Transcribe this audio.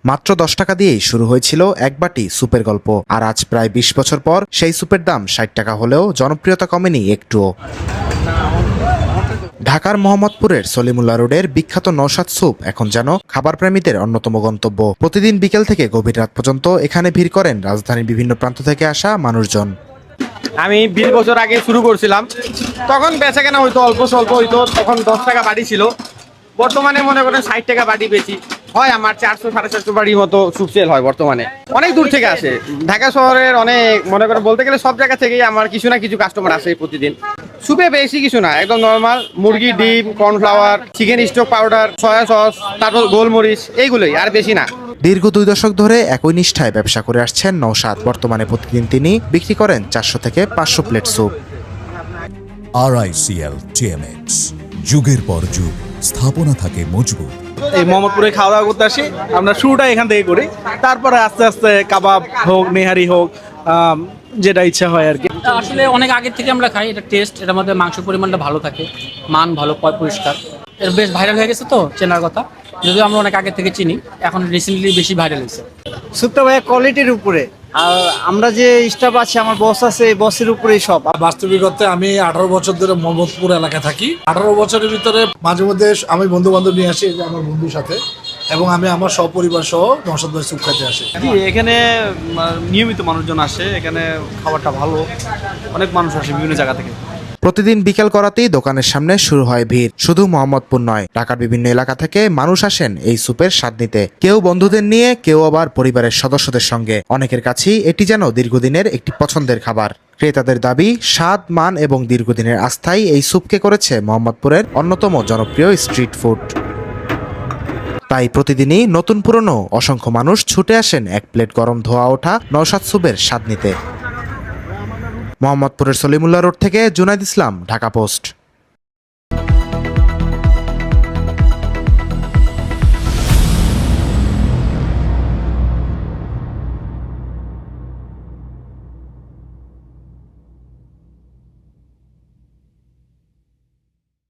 মাত্র 10 টাকা দিয়েই শুরু হয়েছিল এক বাটি স্যুপের গল্প। আর আজ প্রায় 20 বছর পর সেই স্যুপের দাম 60 টাকা হলেও জনপ্রিয়তা কমেনি একটুও। ঢাকার মোহাম্মদপুরের সলিমুল্লাহ রোডের বিখ্যাত নওশাদ স্যুপ এখন যেন খাবার প্রেমীদের অন্যতম গন্তব্য। প্রতিদিন বিকেল থেকে গভীর রাত পর্যন্ত এখানে ভিড় করেন রাজধানীর বিভিন্ন প্রান্ত থেকে আসা মানুষজন। আমি 20 বছর আগে শুরু করছিলাম, তখন বেচা কেনা হয়তো অল্প স্বল্প হইতো, তখন 10 টাকা বাটি ছিল। বর্তমানে মনে করেন 60 টাকা বাটি বেশি হয়। আমার 400-450 বাটির মতো স্যুপ সেল হয় বর্তমানে। অনেক দূর থেকে আসে, ঢাকা শহরের অনেক, মনে করেন বলতে গেলে সব জায়গা থেকেই আমার কিছু না কিছু কাস্টমার আসে প্রতিদিন। স্যুপে বেশি কিছু না, একদম নর্মাল মুরগি, ডিম, cornflour, chicken stock powder, soya sauce, তারপর গোলমরিচ, এইগুলোই, আর বেশি না। দীর্ঘ 2 দশক ধরে একই নিষ্ঠায় ব্যবসা করে আসছেন নওশাদ। বর্তমানে প্রতিদিন তিনি বিক্রি করেন 400 থেকে 500 প্লেট স্যুপ। RICL TMX, যুগের পর যুগ স্থাপনা থাকে মজবুত। এই মোহাম্মদপুরে খাওয়া দাওয়া করতে আসি, আমরা শুরুটা এখান থেকে করি, তারপরে আস্তে আস্তে কাবাব হোক, নেহারি হোক, যেটা ইচ্ছা হয় আর কি। আসলে অনেক আগের থেকে আমরা খাই, এটা টেস্ট, এটার মধ্যে মাংসের পরিমাণটা ভালো থাকে, মান ভালো, পরিষ্কার। এর বেশ ভাইরাল হয়ে গেছে তো চেনার কথা, যদিও আমরা অনেক আগে থেকে চিনি, এখন রিসেন্টলি বেশি ভাইরাল হয়েছে। স্যুপটা ভাই কোয়ালিটির উপরে, আর আমরা যে স্টাফ আছে, আমার বস আছে, এই বসের উপরেই সব। বাস্তবিকতে আমি 18 বছর ধরে মোহাম্মদপুর এলাকায় থাকি। 18 বছরের ভিতরে মাঝে মধ্যে আমি বন্ধু বান্ধব নিয়ে আসি, আমার বন্ধুর সাথে, এবং আমি আমার সপরিবার সহ নওশাদ ভাই স্যুপ খেতে আসি। জি, এখানে নিয়মিত মানুষজন আসে, এখানে খাবারটা ভালো, অনেক মানুষ আসে বিভিন্ন জায়গা থেকে। প্রতিদিন বিকেল করাতেই দোকানের সামনে শুরু হয় ভিড়। শুধু মোহাম্মদপুর নয়, ঢাকার বিভিন্ন এলাকা থেকে মানুষ আসেন এই স্যুপের স্বাদ নিতে। কেউ বন্ধুদের নিয়ে, কেউ আবার পরিবারের সদস্যদের সঙ্গে। অনেকের কাছেই এটি যেন দীর্ঘদিনের একটি পছন্দের খাবার। ক্রেতাদের দাবি, স্বাদ, মান এবং দীর্ঘদিনের আস্থাই এই স্যুপকে করেছে মোহাম্মদপুরের অন্যতম জনপ্রিয় স্ট্রিট ফুড। তাই প্রতিদিনই নতুন পুরনো অসংখ্য মানুষ ছুটে আসেন এক প্লেট গরম ধোয়া ওঠা নওশাদ স্যুপের স্বাদ নিতে। মোহাম্মদপুরের সলিমুল্লাহ রোড থেকে জুনাইদ ইসলাম, ঢাকা পোস্ট।